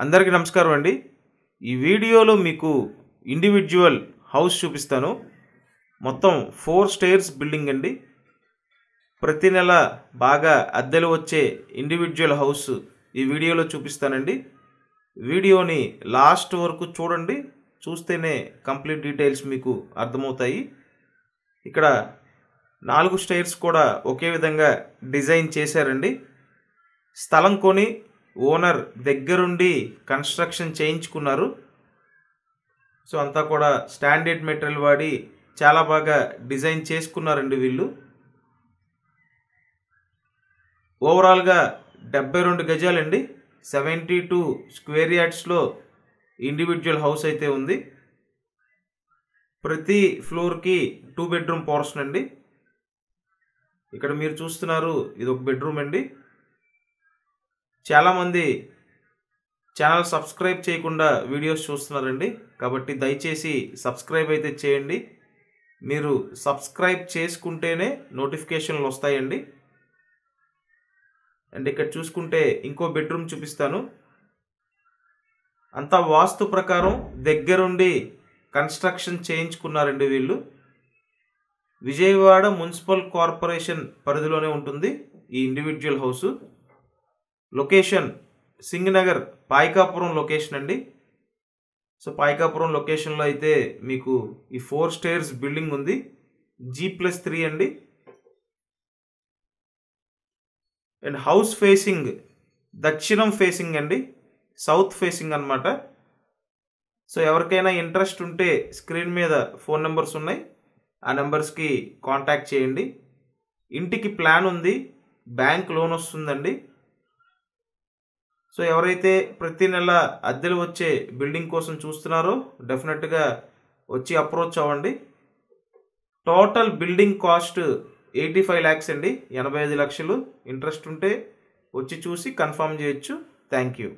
అందరికీ నమస్కారం అండి. ఈ వీడియోలో మీకు ఇండివిడ్యువల్ హౌస్ చూపిస్తాను. మొత్తం 4 స్టేర్స్ బిల్డింగ్ అండి. ప్రతి నెల బాగా అద్దెలు వచ్చే ఇండివిడ్యువల్ హౌస్ ఈ వీడియోలో చూపిస్తానండి. వీడియోని లాస్ట్ వరకు చూడండి. చూస్తేనే కంప్లీట్ డీటెయిల్స్ మీకు అర్థమవుతాయి. ఇక్కడ 4 స్టేర్స్ కూడా ఒకే విధంగా డిజైన్ చేశారండి. స్థలం కొని ఓనర్ దగ్గరుండి కన్స్ట్రక్షన్ చేయించుకున్నారు. సో అంతా కూడా స్టాండర్డ్ మెటీరియల్ వాడి చాలా బాగా డిజైన్ చేసుకున్నారండి వీళ్ళు. ఓవరాల్గా 72 గజాలండి. 72 స్క్వేర్ యార్డ్స్లో ఇండివిడ్యువల్ హౌస్ అయితే ఉంది. ప్రతి ఫ్లోర్కి 2 బెడ్రూమ్ పోర్షన్ అండి. ఇక్కడ మీరు చూస్తున్నారు, ఇది ఒక బెడ్రూమ్ అండి. చాలామంది ఛానల్ సబ్స్క్రైబ్ చేయకుండా వీడియోస్ చూస్తున్నారండి. కాబట్టి దయచేసి సబ్స్క్రైబ్ అయితే చేయండి. మీరు సబ్స్క్రైబ్ చేసుకుంటేనే నోటిఫికేషన్లు వస్తాయండి. అండ్ ఇక్కడ చూసుకుంటే ఇంకో బెడ్రూమ్ చూపిస్తాను. అంతా వాస్తు ప్రకారం దగ్గరుండి కన్స్ట్రక్షన్ చేయించుకున్నారండి వీళ్ళు. విజయవాడ మున్సిపల్ కార్పొరేషన్ పరిధిలోనే ఉంటుంది ఈ individual house. Location Singh Nagar Payakapuram location అండి. సో పాయకాపురం లొకేషన్లో అయితే మీకు ఈ 4 స్టేర్స్ బిల్డింగ్ ఉంది. G+3 అండి. అండ్ హౌస్ ఫేసింగ్ దక్షిణం ఫేసింగ్ అండి, సౌత్ ఫేసింగ్ అన్నమాట. సో ఎవరికైనా ఇంట్రెస్ట్ ఉంటే స్క్రీన్ మీద ఫోన్ నెంబర్స్ ఉన్నాయి, ఆ నెంబర్స్కి కాంటాక్ట్ చేయండి. ఇంటికి ప్లాన్ ఉంది, బ్యాంక్ లోన్ వస్తుందండి. సో ఎవరైతే ప్రతి నెల అద్దెలు వచ్చే బిల్డింగ్ కోసం చూస్తున్నారో డెఫినెట్గా వచ్చి అప్రోచ్ అవ్వండి. టోటల్ బిల్డింగ్ కాస్ట్ 85 lakhs అండి, 85 లక్షలు. ఇంట్రెస్ట్ ఉంటే వచ్చి చూసి కన్ఫర్మ్ చేయొచ్చు. Thank you.